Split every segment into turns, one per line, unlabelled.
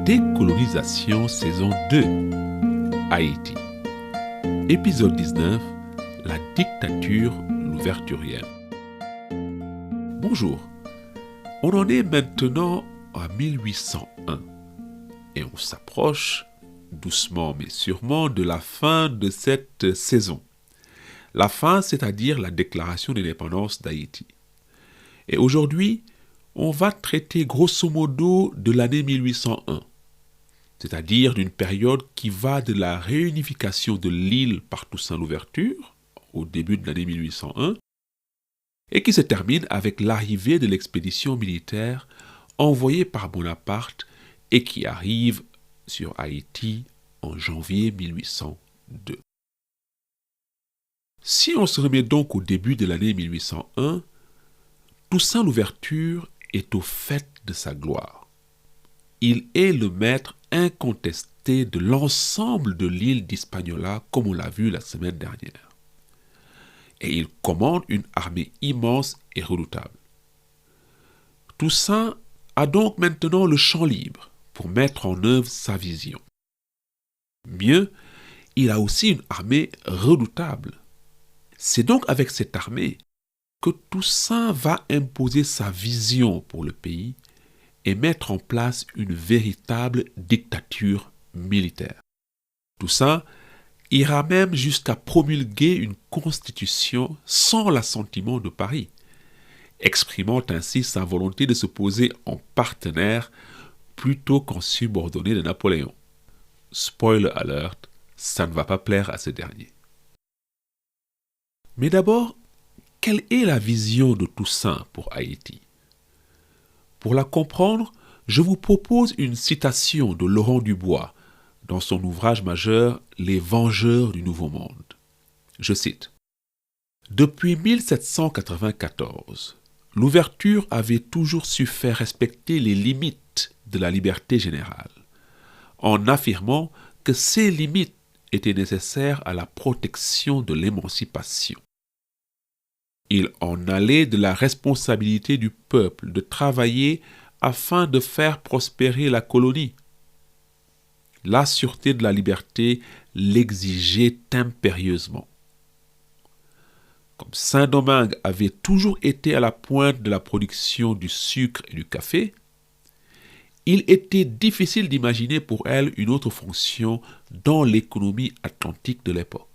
Décolonisation saison 2, Haïti. Épisode 19, la dictature louverturienne. Bonjour, on en est maintenant à 1801 et on s'approche, doucement mais sûrement, de la fin de cette saison. La fin, c'est-à-dire la déclaration d'indépendance d'Haïti. Et aujourd'hui, on va traiter grosso modo de l'année 1801, c'est-à-dire d'une période qui va de la réunification de l'île par Toussaint Louverture, au début de l'année 1801, et qui se termine avec l'arrivée de l'expédition militaire envoyée par Bonaparte et qui arrive sur Haïti en janvier 1802. Si on se remet donc au début de l'année 1801, Toussaint Louverture est au fait de sa gloire. Il est le maître incontesté de l'ensemble de l'île d'Hispaniola, comme on l'a vu la semaine dernière. Et il commande une armée immense et redoutable. Toussaint a donc maintenant le champ libre pour mettre en œuvre sa vision. Mieux, il a aussi une armée redoutable. C'est donc avec cette armée que Toussaint va imposer sa vision pour le pays et mettre en place une véritable dictature militaire. Toussaint ira même jusqu'à promulguer une constitution sans l'assentiment de Paris, exprimant ainsi sa volonté de se poser en partenaire plutôt qu'en subordonné de Napoléon. Spoiler alert, ça ne va pas plaire à ce dernier. Mais d'abord, quelle est la vision de Toussaint pour Haïti? Pour la comprendre, je vous propose une citation de Laurent Dubois dans son ouvrage majeur « Les Vengeurs du Nouveau Monde ». Je cite : « Depuis 1794, l'ouverture avait toujours su faire respecter les limites de la liberté générale, en affirmant que ces limites étaient nécessaires à la protection de l'émancipation. Il en allait de la responsabilité du peuple de travailler afin de faire prospérer la colonie. La sûreté de la liberté l'exigeait impérieusement. Comme Saint-Domingue avait toujours été à la pointe de la production du sucre et du café, il était difficile d'imaginer pour elle une autre fonction dans l'économie atlantique de l'époque.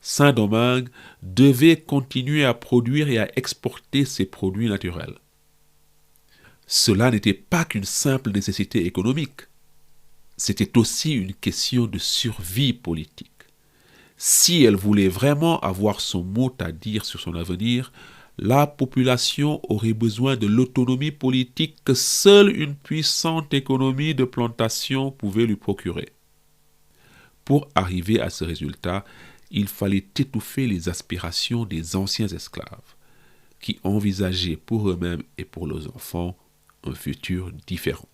Saint-Domingue devait continuer à produire et à exporter ses produits naturels. Cela n'était pas qu'une simple nécessité économique. C'était aussi une question de survie politique. Si elle voulait vraiment avoir son mot à dire sur son avenir, la population aurait besoin de l'autonomie politique que seule une puissante économie de plantation pouvait lui procurer. Pour arriver à ce résultat, il fallait étouffer les aspirations des anciens esclaves, qui envisageaient pour eux-mêmes et pour leurs enfants un futur différent.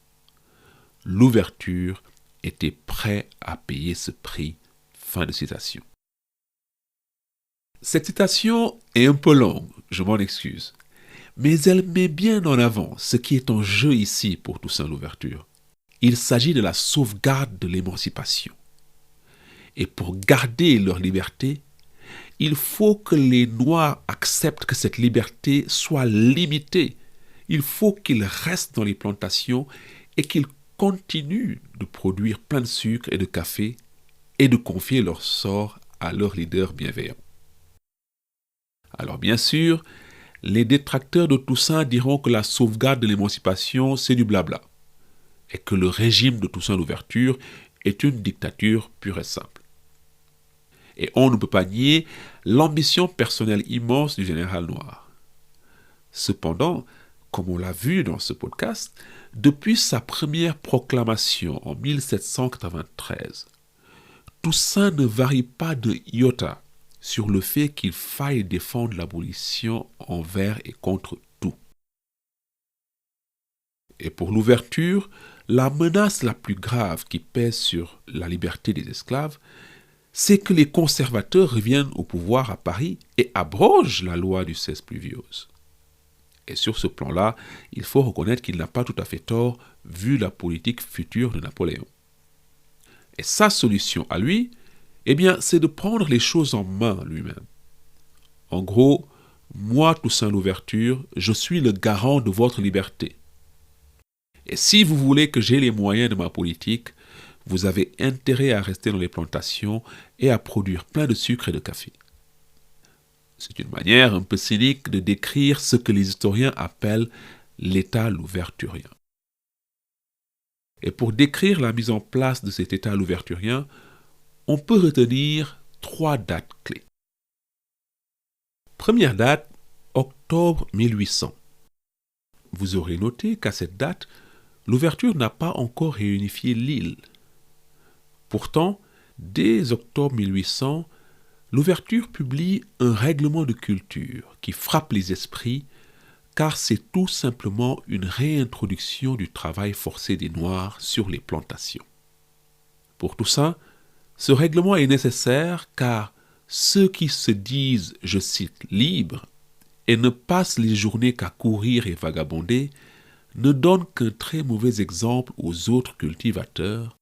L'ouverture était prête à payer ce prix. Fin de citation. Cette citation est un peu longue, je m'en excuse, mais elle met bien en avant ce qui est en jeu ici pour Toussaint Louverture. Il s'agit de la sauvegarde de l'émancipation. Et pour garder leur liberté, il faut que les Noirs acceptent que cette liberté soit limitée. Il faut qu'ils restent dans les plantations et qu'ils continuent de produire plein de sucre et de café et de confier leur sort à leurs leaders bienveillants. Alors bien sûr, les détracteurs de Toussaint diront que la sauvegarde de l'émancipation, c'est du blabla et que le régime de Toussaint Louverture est une dictature pure et simple. Et on ne peut pas nier l'ambition personnelle immense du général noir. Cependant, comme on l'a vu dans ce podcast, depuis sa première proclamation en 1793, Toussaint ne varie pas de iota sur le fait qu'il faille défendre l'abolition envers et contre tout. Et pour l'ouverture, la menace la plus grave qui pèse sur la liberté des esclaves, c'est que les conservateurs reviennent au pouvoir à Paris et abrogent la loi du 16 Pluviose. Et sur ce plan-là, il faut reconnaître qu'il n'a pas tout à fait tort vu la politique future de Napoléon. Et sa solution à lui, eh bien, c'est de prendre les choses en main lui-même. En gros, moi, Toussaint Louverture, je suis le garant de votre liberté. Et si vous voulez que j'aie les moyens de ma politique, vous avez intérêt à rester dans les plantations et à produire plein de sucre et de café. C'est une manière un peu cynique de décrire ce que les historiens appellent l'État louverturien. Et pour décrire la mise en place de cet État louverturien, on peut retenir 3 dates clés. Première date, octobre 1800. Vous aurez noté qu'à cette date, l'ouverture n'a pas encore réunifié l'île. Pourtant, dès octobre 1800, l'ouverture publie un règlement de culture qui frappe les esprits car c'est tout simplement une réintroduction du travail forcé des Noirs sur les plantations. Pour tout ça, ce règlement est nécessaire car ceux qui se disent, je cite, libres et ne passent les journées qu'à courir et vagabonder ne donnent qu'un très mauvais exemple aux autres cultivateurs,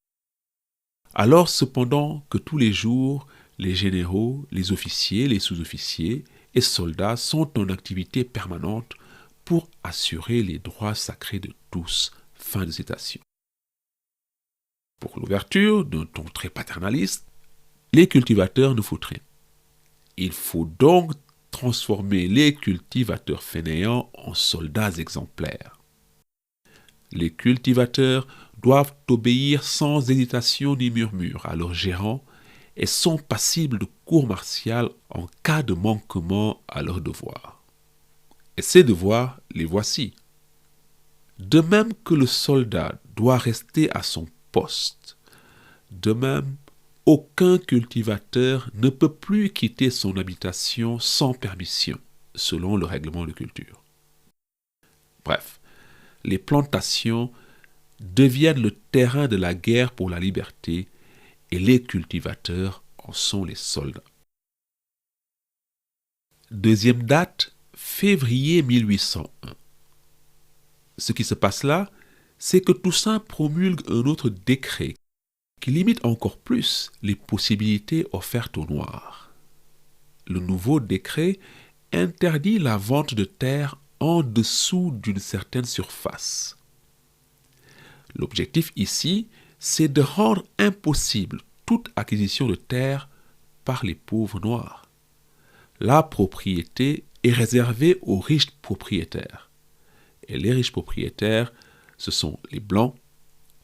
alors cependant que tous les jours, les généraux, les officiers, les sous-officiers et soldats sont en activité permanente pour assurer les droits sacrés de tous. Fin de citation. Pour l'ouverture, d'un ton très paternaliste, les cultivateurs ne foutent rien. Il faut donc transformer les cultivateurs fainéants en soldats exemplaires. Les cultivateurs doivent obéir sans hésitation ni murmure à leurs gérants et sont passibles de cour martiale en cas de manquement à leurs devoirs. Et ces devoirs, les voici. De même que le soldat doit rester à son poste, de même, aucun cultivateur ne peut plus quitter son habitation sans permission, selon le règlement de culture. Bref, les plantations deviennent le terrain de la guerre pour la liberté et les cultivateurs en sont les soldats. Deuxième date, février 1801. Ce qui se passe là, c'est que Toussaint promulgue un autre décret qui limite encore plus les possibilités offertes aux Noirs. Le nouveau décret interdit la vente de terre en dessous d'une certaine surface. L'objectif ici, c'est de rendre impossible toute acquisition de terre par les pauvres Noirs. La propriété est réservée aux riches propriétaires. Et les riches propriétaires, ce sont les Blancs,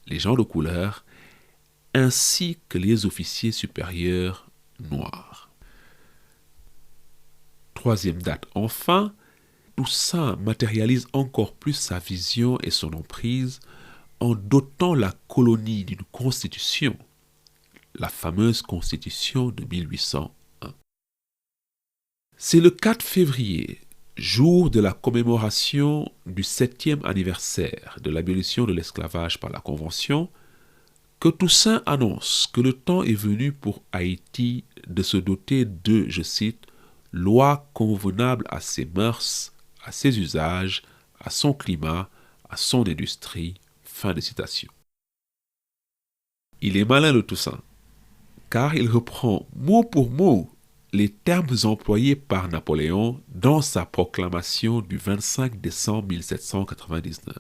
les gens de couleur, ainsi que les officiers supérieurs noirs. Troisième date, enfin, Toussaint matérialise encore plus sa vision et son emprise en dotant la colonie d'une constitution, la fameuse constitution de 1801. C'est le 4 février, jour de la commémoration du 7e anniversaire de l'abolition de l'esclavage par la Convention, que Toussaint annonce que le temps est venu pour Haïti de se doter de, je cite, « lois convenables à ses mœurs, à ses usages, à son climat, à son industrie ». Fin de citation. Il est malin le Toussaint, car il reprend mot pour mot les termes employés par Napoléon dans sa proclamation du 25 décembre 1799.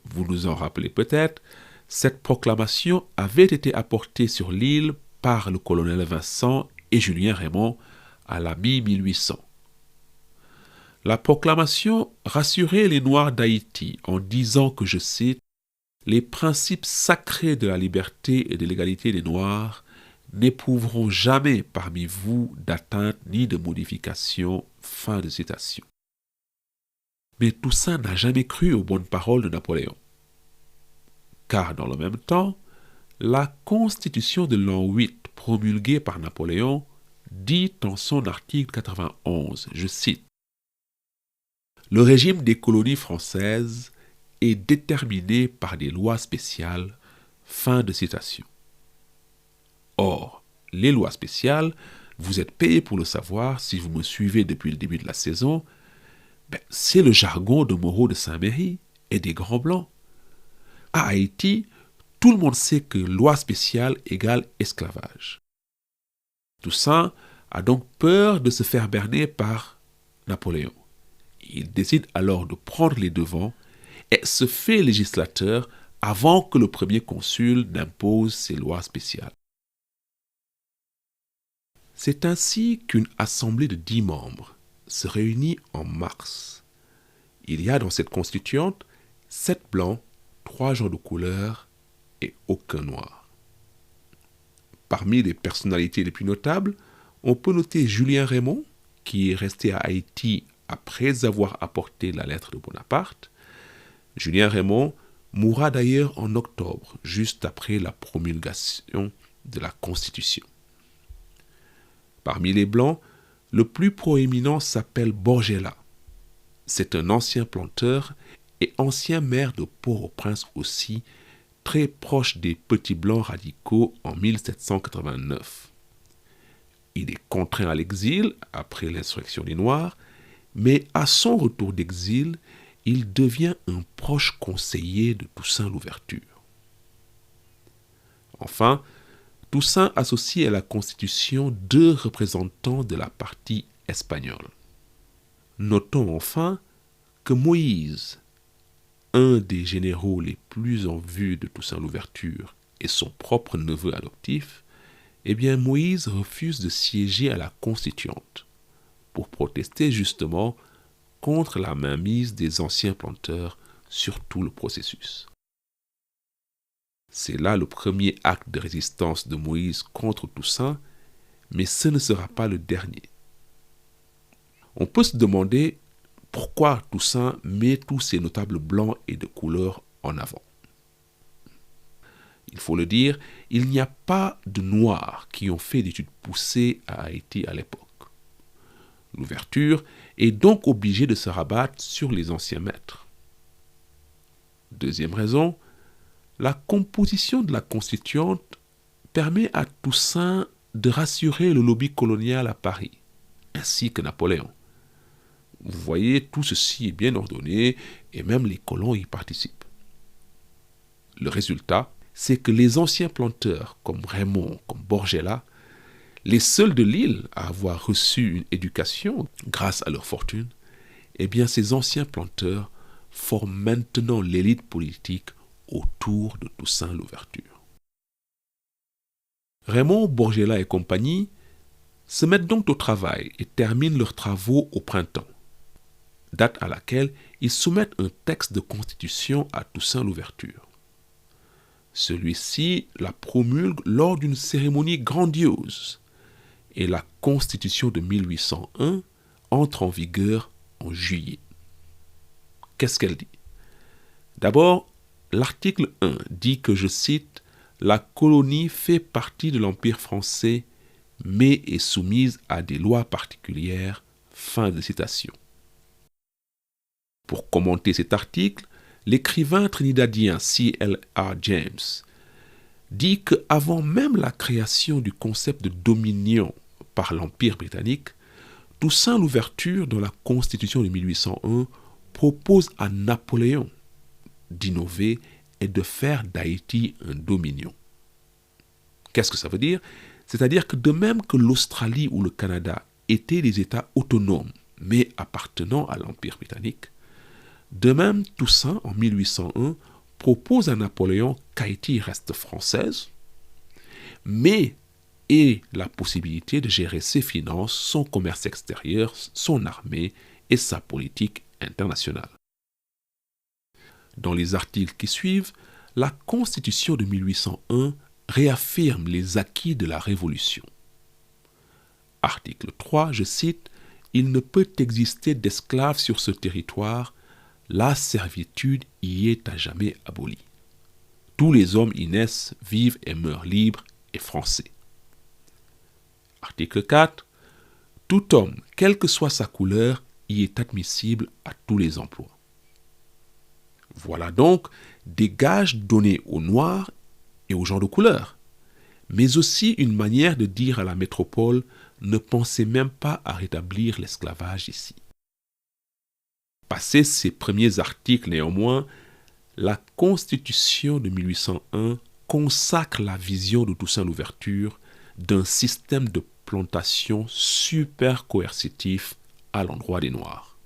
Vous nous en rappelez peut-être, cette proclamation avait été apportée sur l'île par le colonel Vincent et Julien Raymond à la mi-1800. La proclamation rassurait les Noirs d'Haïti en disant que, je cite, « les principes sacrés de la liberté et de l'égalité des Noirs n'éprouveront jamais parmi vous d'atteinte ni de modification. » Fin de citation. Mais Toussaint n'a jamais cru aux bonnes paroles de Napoléon. Car dans le même temps, la Constitution de l'an 8 promulguée par Napoléon dit en son article 91, je cite, « Le régime des colonies françaises est déterminé par des lois spéciales. » Fin de citation. Or, les lois spéciales, vous êtes payé pour le savoir si vous me suivez depuis le début de la saison, C'est le jargon de Moreau de Saint-Méry et des Grands Blancs. À Haïti, tout le monde sait que loi spéciale égale esclavage. Toussaint a donc peur de se faire berner par Napoléon. Il décide alors de prendre les devants et se fait législateur avant que le premier consul n'impose ses lois spéciales. C'est ainsi qu'une assemblée de 10 membres se réunit en mars. Il y a dans cette constituante 7 blancs, 3 gens de couleur et aucun noir. Parmi les personnalités les plus notables, on peut noter Julien Raymond, qui est resté à Haïti après avoir apporté la lettre de Bonaparte. Julien Raymond mourra d'ailleurs en octobre, juste après la promulgation de la Constitution. Parmi les Blancs, le plus proéminent s'appelle Borgella. C'est un ancien planteur et ancien maire de Port-au-Prince aussi, très proche des Petits Blancs radicaux en 1789. Il est contraint à l'exil après l'insurrection des Noirs, mais à son retour d'exil, il devient un proche conseiller de Toussaint Louverture. Enfin, Toussaint associe à la Constitution 2 représentants de la partie espagnole. Notons enfin que Moïse, un des généraux les plus en vue de Toussaint Louverture et son propre neveu adoptif, Moïse refuse de siéger à la Constituante pour protester justement contre la mainmise des anciens planteurs sur tout le processus. C'est là le premier acte de résistance de Moïse contre Toussaint, mais ce ne sera pas le dernier. On peut se demander pourquoi Toussaint met tous ces notables blancs et de couleur en avant. Il faut le dire, il n'y a pas de Noirs qui ont fait d'études poussées à Haïti à l'époque. Louverture est donc obligé de se rabattre sur les anciens maîtres. Deuxième raison, la composition de la Constituante permet à Toussaint de rassurer le lobby colonial à Paris, ainsi que Napoléon. Vous voyez, tout ceci est bien ordonné et même les colons y participent. Le résultat, c'est que les anciens planteurs comme Raymond, comme Borgella, les seuls de l'île à avoir reçu une éducation grâce à leur fortune, ces anciens planteurs forment maintenant l'élite politique autour de Toussaint Louverture. Raymond, Borgella et compagnie se mettent donc au travail et terminent leurs travaux au printemps, date à laquelle ils soumettent un texte de constitution à Toussaint Louverture. Celui-ci la promulgue lors d'une cérémonie grandiose et la Constitution de 1801 entre en vigueur en juillet. Qu'est-ce qu'elle dit? D'abord, l'article 1 dit que, je cite, « La colonie fait partie de l'Empire français, mais est soumise à des lois particulières. » Fin de citation. Pour commenter cet article, l'écrivain trinidadien C.L.R. James dit qu'avant même la création du concept de dominion par l'Empire britannique, Toussaint Louverture, dans la Constitution de 1801, propose à Napoléon d'innover et de faire d'Haïti un dominion. Qu'est-ce que ça veut dire? C'est-à-dire que de même que l'Australie ou le Canada étaient des États autonomes, mais appartenant à l'Empire britannique, de même Toussaint, en 1801, propose à Napoléon qu'Haïti reste française, mais ait la possibilité de gérer ses finances, son commerce extérieur, son armée et sa politique internationale. Dans les articles qui suivent, la Constitution de 1801 réaffirme les acquis de la Révolution. Article 3, je cite, « Il ne peut exister d'esclaves sur ce territoire, la servitude y est à jamais abolie. Tous les hommes y naissent, vivent et meurent libres et français. » Article 4. Tout homme, quelle que soit sa couleur, y est admissible à tous les emplois. Voilà donc des gages donnés aux Noirs et aux gens de couleur, mais aussi une manière de dire à la métropole « Ne pensez même pas à rétablir l'esclavage ici. » Passé ces premiers articles, néanmoins, la Constitution de 1801 consacre la vision de Toussaint Louverture d'un système de plantation super coercitif à l'endroit des Noirs.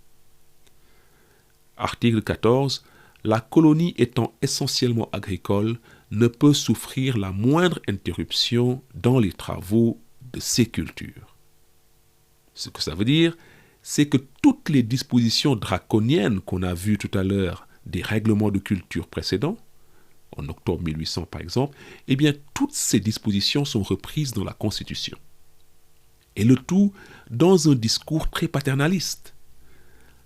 Article 14. La colonie étant essentiellement agricole ne peut souffrir la moindre interruption dans les travaux de ses cultures. Ce que ça veut dire, c'est que toutes les dispositions draconiennes qu'on a vues tout à l'heure des règlements de culture précédents, en octobre 1800 par exemple, eh bien toutes ces dispositions sont reprises dans la Constitution. Et le tout dans un discours très paternaliste.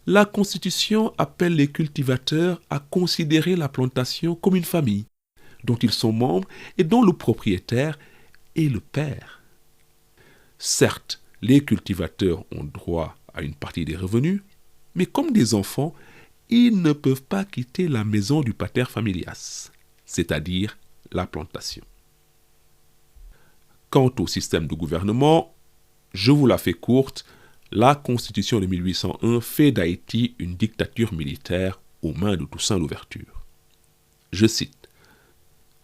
La Constitution appelle les cultivateurs à considérer la plantation comme une famille, dont ils sont membres et dont le propriétaire est le père. Certes, les cultivateurs ont droit à une partie des revenus, mais comme des enfants, ils ne peuvent pas quitter la maison du pater familias, c'est-à-dire la plantation. Quant au système de gouvernement, je vous la fais courte, la Constitution de 1801 fait d'Haïti une dictature militaire aux mains de Toussaint Louverture. Je cite.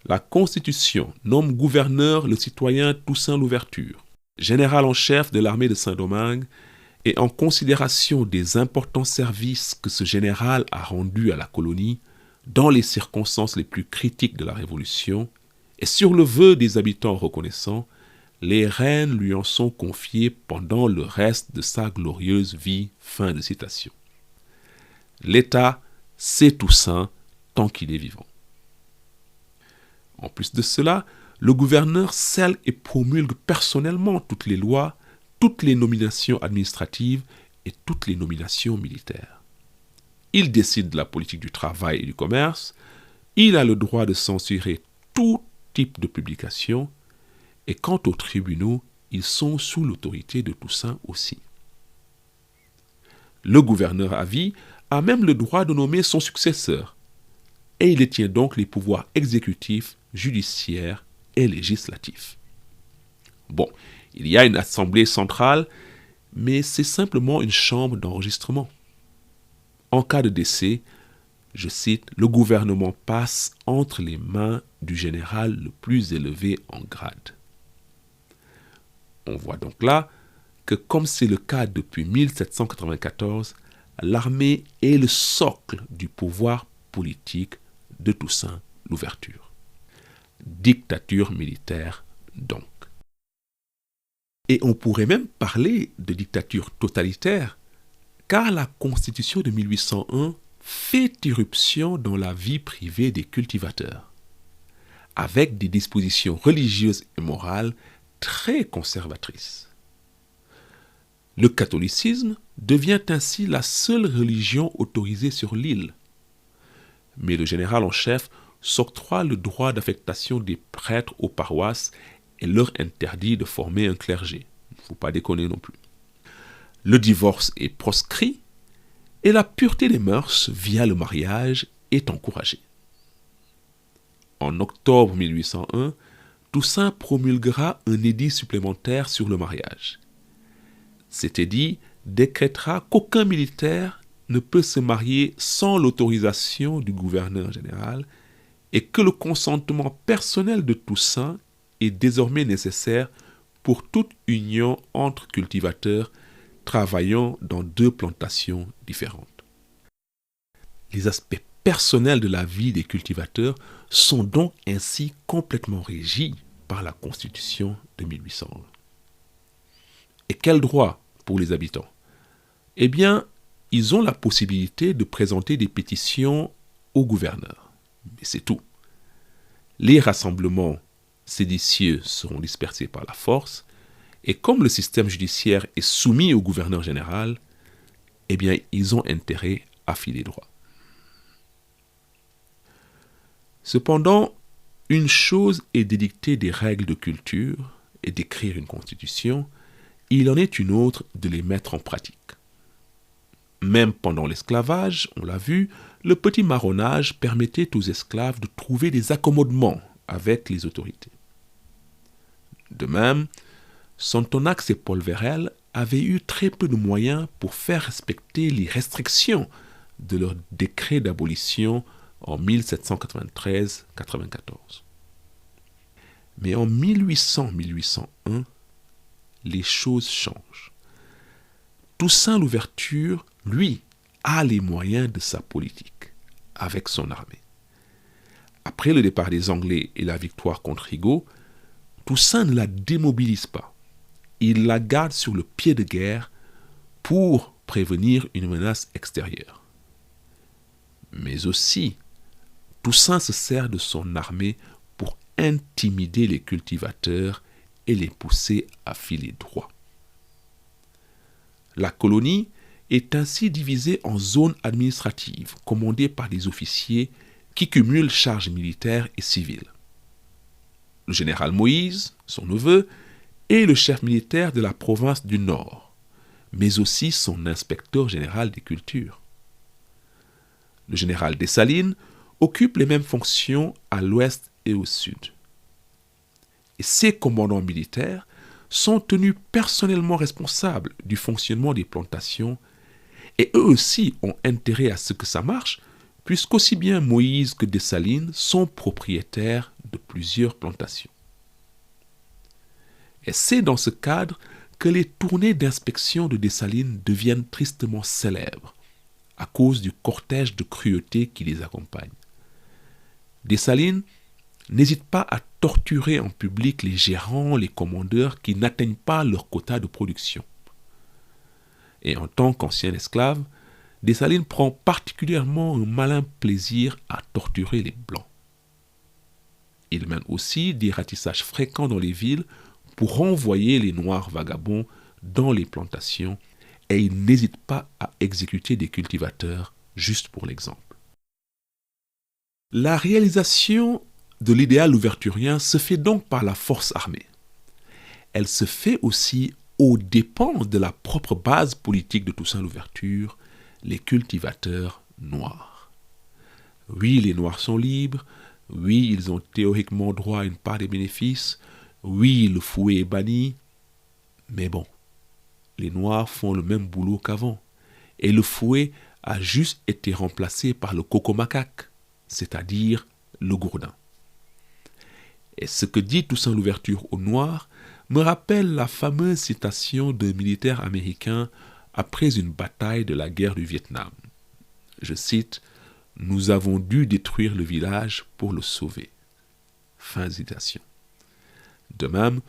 La Constitution nomme gouverneur le citoyen Toussaint Louverture, général en chef de l'armée de Saint-Domingue, et en considération des importants services que ce général a rendus à la colonie dans les circonstances les plus critiques de la Révolution, et sur le vœu des habitants reconnaissants, les rênes lui en sont confiées pendant le reste de sa glorieuse vie. Fin de citation. L'État, c'est Toussaint tant qu'il est vivant. En plus de cela, le gouverneur scelle et promulgue personnellement toutes les lois, toutes les nominations administratives et toutes les nominations militaires. Il décide de la politique du travail et du commerce, il a le droit de censurer tout type de publication, et quant aux tribunaux, ils sont sous l'autorité de Toussaint aussi. Le gouverneur à vie a même le droit de nommer son successeur, et il détient donc les pouvoirs exécutifs, judiciaires et législatifs. Bon, il y a une assemblée centrale, mais c'est simplement une chambre d'enregistrement. En cas de décès, je cite, le gouvernement passe entre les mains du général le plus élevé en grade. On voit donc là que, comme c'est le cas depuis 1794, l'armée est le socle du pouvoir politique de Toussaint Louverture. Dictature militaire donc. Et on pourrait même parler de dictature totalitaire, car la Constitution de 1801 fait irruption dans la vie privée des cultivateurs, avec des dispositions religieuses et morales très conservatrices. Le catholicisme devient ainsi la seule religion autorisée sur l'île. Mais le général en chef s'octroie le droit d'affectation des prêtres aux paroisses et leur interdit de former un clergé. Il ne faut pas déconner non plus. Le divorce est proscrit et la pureté des mœurs via le mariage est encouragée. En octobre 1801, Toussaint promulguera un édit supplémentaire sur le mariage. Cet édit décrétera qu'aucun militaire ne peut se marier sans l'autorisation du gouverneur général et que le consentement personnel de Toussaint est désormais nécessaire pour toute union entre cultivateurs travaillant dans deux plantations différentes. Les aspects personnels de la vie des cultivateurs sont donc ainsi complètement régis par la Constitution de 1801. Et quels droits pour les habitants? Eh bien, ils ont la possibilité de présenter des pétitions au gouverneur. Mais c'est tout. Les rassemblements séditieux seront dispersés par la force, et comme le système judiciaire est soumis au gouverneur général, eh bien, ils ont intérêt à filer droit. Cependant, une chose est d'édicter des règles de culture et d'écrire une constitution, il en est une autre de les mettre en pratique. Même pendant l'esclavage, on l'a vu, le petit marronnage permettait aux esclaves de trouver des accommodements avec les autorités. De même, Sontonax et Paul Vérel avaient eu très peu de moyens pour faire respecter les restrictions de leur décret d'abolition en 1793-94. Mais en 1800-1801, les choses changent. Toussaint Louverture, lui, a les moyens de sa politique, avec son armée. Après le départ des Anglais et la victoire contre Rigaud, Toussaint ne la démobilise pas. Il la garde sur le pied de guerre pour prévenir une menace extérieure. Mais aussi, Toussaint se sert de son armée pour intimider les cultivateurs et les pousser à filer droit. La colonie est ainsi divisée en zones administratives commandées par des officiers qui cumulent charges militaires et civiles. Le général Moïse, son neveu, est le chef militaire de la province du Nord, mais aussi son inspecteur général des cultures. Le général Dessalines occupe les mêmes fonctions à l'ouest et au sud. Et ces commandants militaires sont tenus personnellement responsables du fonctionnement des plantations et eux aussi ont intérêt à ce que ça marche, puisqu'aussi bien Moïse que Dessalines sont propriétaires de plusieurs plantations. Et c'est dans ce cadre que les tournées d'inspection de Dessalines deviennent tristement célèbres à cause du cortège de cruauté qui les accompagne. Dessalines n'hésite pas à torturer en public les gérants, les commandeurs qui n'atteignent pas leur quota de production. Et en tant qu'ancien esclave, Dessalines prend particulièrement un malin plaisir à torturer les Blancs. Il mène aussi des ratissages fréquents dans les villes pour renvoyer les Noirs vagabonds dans les plantations et il n'hésite pas à exécuter des cultivateurs juste pour l'exemple. La réalisation de l'idéal louverturien se fait donc par la force armée. Elle se fait aussi aux dépens de la propre base politique de Toussaint Louverture, les cultivateurs noirs. Oui, les Noirs sont libres, oui, ils ont théoriquement droit à une part des bénéfices, oui, le fouet est banni, mais bon, les Noirs font le même boulot qu'avant, et le fouet a juste été remplacé par le cocomacaque, c'est-à-dire le gourdin. Et ce que dit Toussaint Louverture aux Noirs me rappelle la fameuse citation d'un militaire américain après une bataille de la guerre du Vietnam. Je cite, « Nous avons dû détruire le village pour le sauver. » Fin de citation. De même,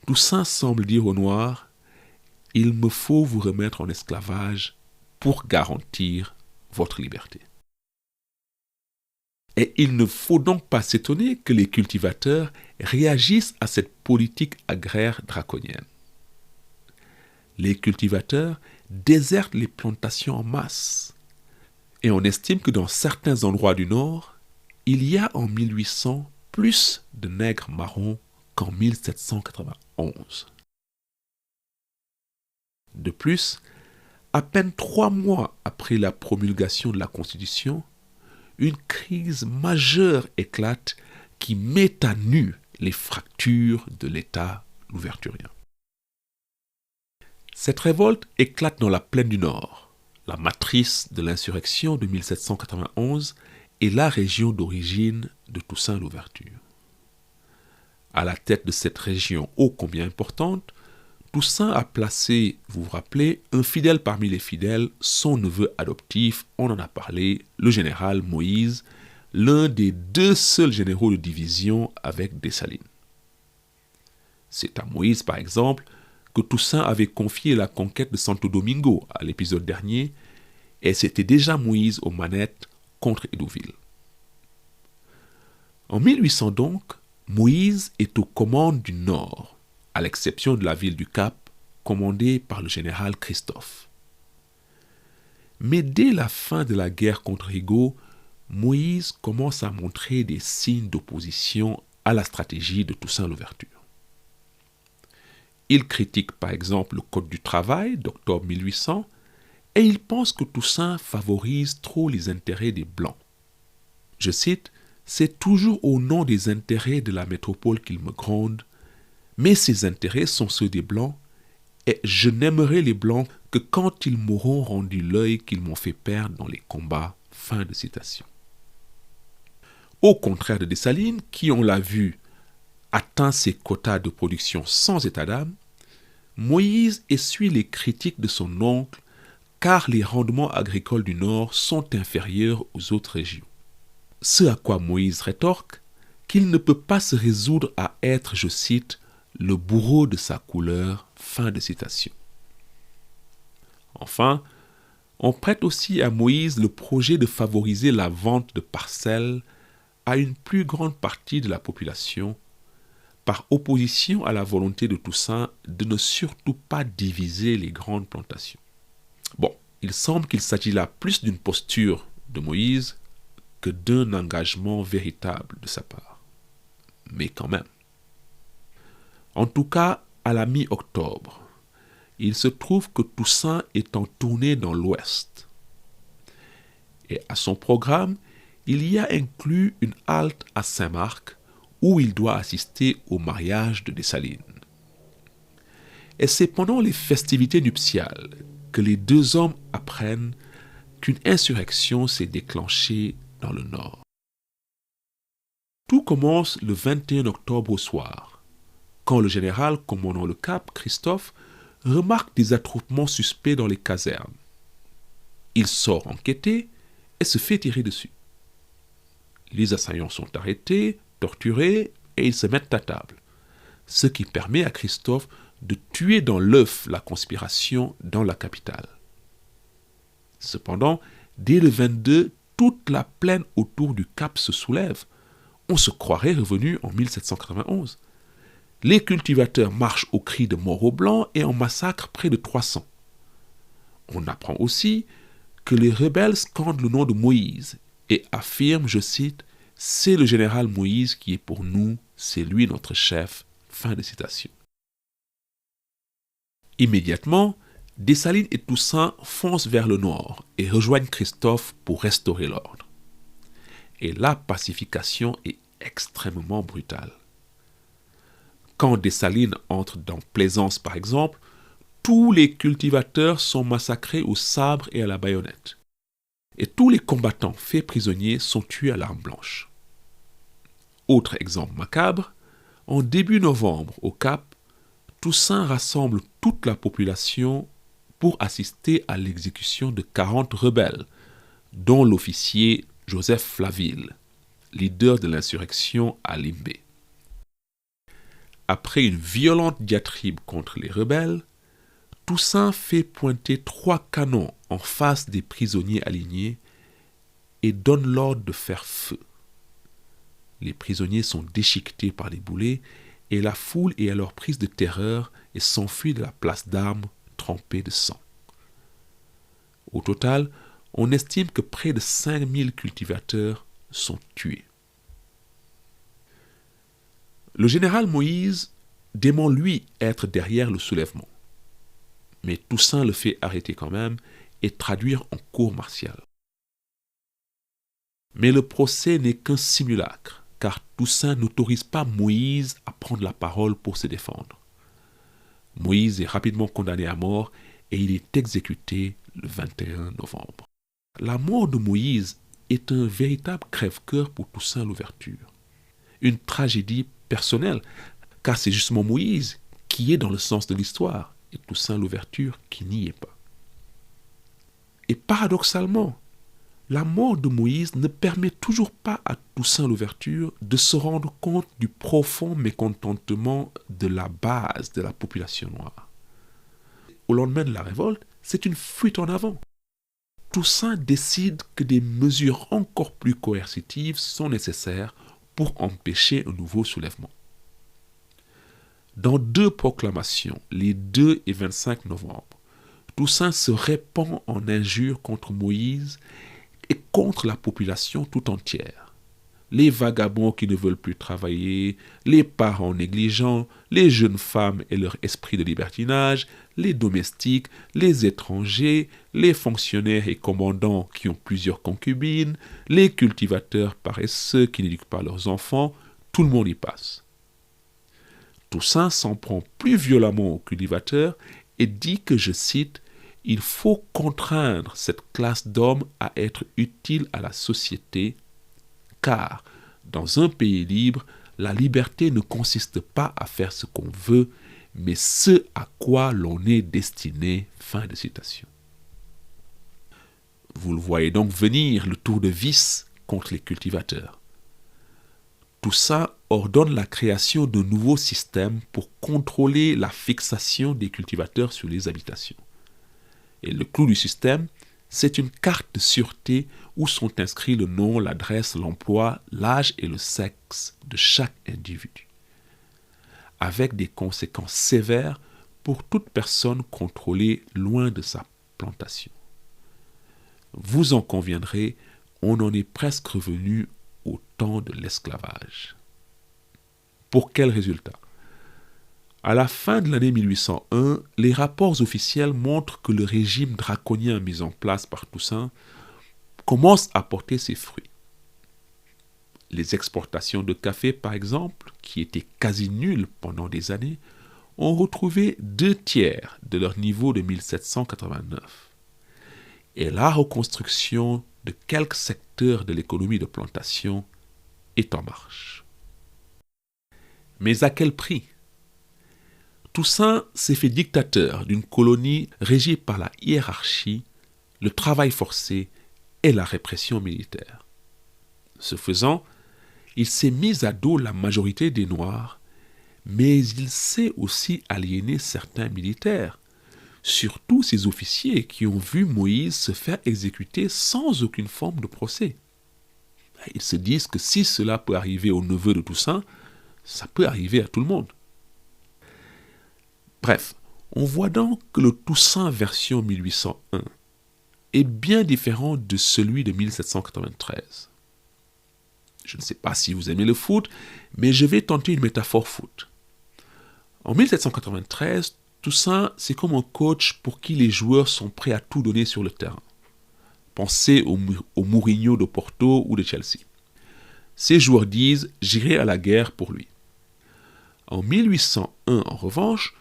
Toussaint semble dire aux Noirs, « Il me faut vous remettre en esclavage pour garantir votre liberté. » Et il ne faut donc pas s'étonner que les cultivateurs réagissent à cette politique agraire draconienne. Les cultivateurs désertent les plantations en masse. Et on estime que dans certains endroits du Nord, il y a en 1800 plus de nègres marrons qu'en 1791. De plus, à peine 3 mois après la promulgation de la Constitution, une crise majeure éclate qui met à nu les fractures de l'État louverturien. Cette révolte éclate dans la plaine du Nord, la matrice de l'insurrection de 1791 et la région d'origine de Toussaint Louverture. À la tête de cette région ô combien importante, Toussaint a placé, vous vous rappelez, un fidèle parmi les fidèles, son neveu adoptif, on en a parlé, le général Moïse, l'un des 2 seuls généraux de division avec Dessalines. C'est à Moïse, par exemple, que Toussaint avait confié la conquête de Santo Domingo à l'épisode dernier, et c'était déjà Moïse aux manettes contre Hédouville. En 1800 donc, Moïse est aux commandes du Nord, à l'exception de la ville du Cap, commandée par le général Christophe. Mais dès la fin de la guerre contre Rigaud, Moïse commence à montrer des signes d'opposition à la stratégie de Toussaint Louverture. Il critique par exemple le Code du travail d'octobre 1800 et il pense que Toussaint favorise trop les intérêts des Blancs. Je cite, « C'est toujours au nom des intérêts de la métropole qu'il me gronde, mais ses intérêts sont ceux des Blancs Et je n'aimerai les Blancs que quand ils m'auront rendu l'œil qu'ils m'ont fait perdre dans les combats. » Fin de citation. Au contraire de Dessalines, qui, on l'a vu, atteint ses quotas de production sans état d'âme, Moïse essuie les critiques de son oncle car les rendements agricoles du Nord sont inférieurs aux autres régions. Ce à quoi Moïse rétorque qu'il ne peut pas se résoudre à être, je cite, « le bourreau de sa couleur ». Fin de citation. Enfin, on prête aussi à Moïse le projet de favoriser la vente de parcelles à une plus grande partie de la population, par opposition à la volonté de Toussaint de ne surtout pas diviser les grandes plantations. Bon, il semble qu'il s'agit là plus d'une posture de Moïse que d'un engagement véritable de sa part. Mais quand même. En tout cas, à la mi-octobre, il se trouve que Toussaint est en tournée dans l'Ouest. Et à son programme, il y a inclus une halte à Saint-Marc où il doit assister au mariage de Dessalines. Et c'est pendant les festivités nuptiales que les deux hommes apprennent qu'une insurrection s'est déclenchée dans le Nord. Tout commence le 21 octobre au soir, quand le général commandant le Cap, Christophe, remarque des attroupements suspects dans les casernes. Il sort enquêter et se fait tirer dessus. Les assaillants sont arrêtés, torturés et ils se mettent à table, ce qui permet à Christophe de tuer dans l'œuf la conspiration dans la capitale. Cependant, dès le 22, toute la plaine autour du Cap se soulève. On se croirait revenu en 1791. Les cultivateurs marchent au cri de mort aux Blancs et en massacrent près de 300. On apprend aussi que les rebelles scandent le nom de Moïse et affirment, je cite, « C'est le général Moïse qui est pour nous, c'est lui notre chef. » Fin de citation. Immédiatement, Dessalines et Toussaint foncent vers le nord et rejoignent Christophe pour restaurer l'ordre. Et la pacification est extrêmement brutale. Quand Dessalines entre dans Plaisance, par exemple, tous les cultivateurs sont massacrés au sabre et à la baïonnette. Et tous les combattants faits prisonniers sont tués à l'arme blanche. Autre exemple macabre, en début novembre, au Cap, Toussaint rassemble toute la population pour assister à l'exécution de 40 rebelles, dont l'officier Joseph Flaville, leader de l'insurrection à Limbé. Après une violente diatribe contre les rebelles, Toussaint fait pointer 3 canons en face des prisonniers alignés et donne l'ordre de faire feu. Les prisonniers sont déchiquetés par les boulets et la foule est alors prise de terreur et s'enfuit de la place d'armes trempée de sang. Au total, on estime que près de 5000 cultivateurs sont tués. Le général Moïse dément lui être derrière le soulèvement. Mais Toussaint le fait arrêter quand même et traduire en cour martiale. Mais le procès n'est qu'un simulacre, car Toussaint n'autorise pas Moïse à prendre la parole pour se défendre. Moïse est rapidement condamné à mort et il est exécuté le 21 novembre. La mort de Moïse est un véritable crève-cœur pour Toussaint Louverture. Une tragédie personnelle, car c'est justement Moïse qui est dans le sens de l'histoire et Toussaint Louverture qui n'y est pas. Et paradoxalement, la mort de Moïse ne permet toujours pas à Toussaint Louverture de se rendre compte du profond mécontentement de la base de la population noire. Au lendemain de la révolte, c'est une fuite en avant. Toussaint décide que des mesures encore plus coercitives sont nécessaires pour empêcher un nouveau soulèvement. Dans 2 proclamations, les 2 et 25 novembre, Toussaint se répand en injures contre Moïse et contre la population tout entière. Les vagabonds qui ne veulent plus travailler, les parents négligents, les jeunes femmes et leur esprit de libertinage, les domestiques, les étrangers, les fonctionnaires et commandants qui ont plusieurs concubines, les cultivateurs paresseux qui n'éduquent pas leurs enfants, tout le monde y passe. Toussaint s'en prend plus violemment aux cultivateurs et dit que, je cite, « Il faut contraindre cette classe d'hommes à être utile à la société, car dans un pays libre, la liberté ne consiste pas à faire ce qu'on veut, mais ce à quoi l'on est destiné. » Fin de citation. Vous le voyez donc venir, le tour de vis contre les cultivateurs. Toussaint ordonne la création de nouveaux systèmes pour contrôler la fixation des cultivateurs sur les habitations. Et le clou du système, c'est une carte de sûreté où sont inscrits le nom, l'adresse, l'emploi, l'âge et le sexe de chaque individu, avec des conséquences sévères pour toute personne contrôlée loin de sa plantation. Vous en conviendrez, on en est presque revenu au temps de l'esclavage. Pour quel résultat ? À la fin de l'année 1801, les rapports officiels montrent que le régime draconien mis en place par Toussaint commence à porter ses fruits. Les exportations de café, par exemple, qui étaient quasi nulles pendant des années, ont retrouvé 2/3 de leur niveau de 1789. Et la reconstruction de quelques secteurs de l'économie de plantation est en marche. Mais à quel prix ? Toussaint s'est fait dictateur d'une colonie régie par la hiérarchie, le travail forcé et la répression militaire. Ce faisant, il s'est mis à dos la majorité des Noirs, mais il s'est aussi aliéné certains militaires, surtout ces officiers qui ont vu Moïse se faire exécuter sans aucune forme de procès. Ils se disent que si cela peut arriver au neveu de Toussaint, ça peut arriver à tout le monde. Bref, on voit donc que le Toussaint version 1801 est bien différent de celui de 1793. Je ne sais pas si vous aimez le foot, mais je vais tenter une métaphore foot. En 1793, Toussaint, c'est comme un coach pour qui les joueurs sont prêts à tout donner sur le terrain. Pensez au Mourinho de Porto ou de Chelsea. Ces joueurs disent « j'irai à la guerre pour lui ». En 1801, en revanche,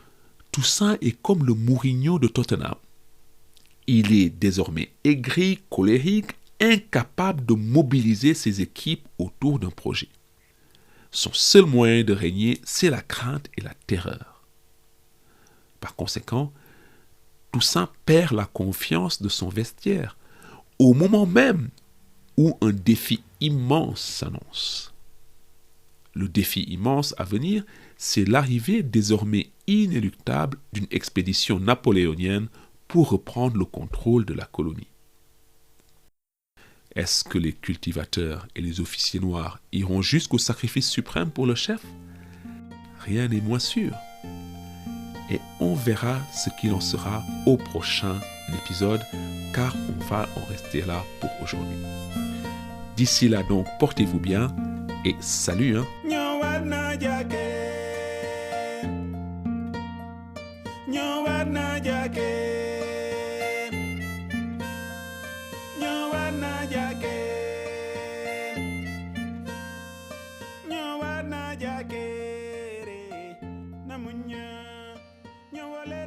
Toussaint est comme le Mourinho de Tottenham. Il est désormais aigri, colérique, incapable de mobiliser ses équipes autour d'un projet. Son seul moyen de régner, c'est la crainte et la terreur. Par conséquent, Toussaint perd la confiance de son vestiaire, au moment même où un défi immense s'annonce. Le défi immense à venir, c'est l'arrivée désormais inéluctable d'une expédition napoléonienne pour reprendre le contrôle de la colonie. Est-ce que les cultivateurs et les officiers noirs iront jusqu'au sacrifice suprême pour le chef ? Rien n'est moins sûr. Et on verra ce qu'il en sera au prochain épisode, car on va en rester là pour aujourd'hui. D'ici là donc, portez-vous bien et salut hein.
Namunya, nyawale.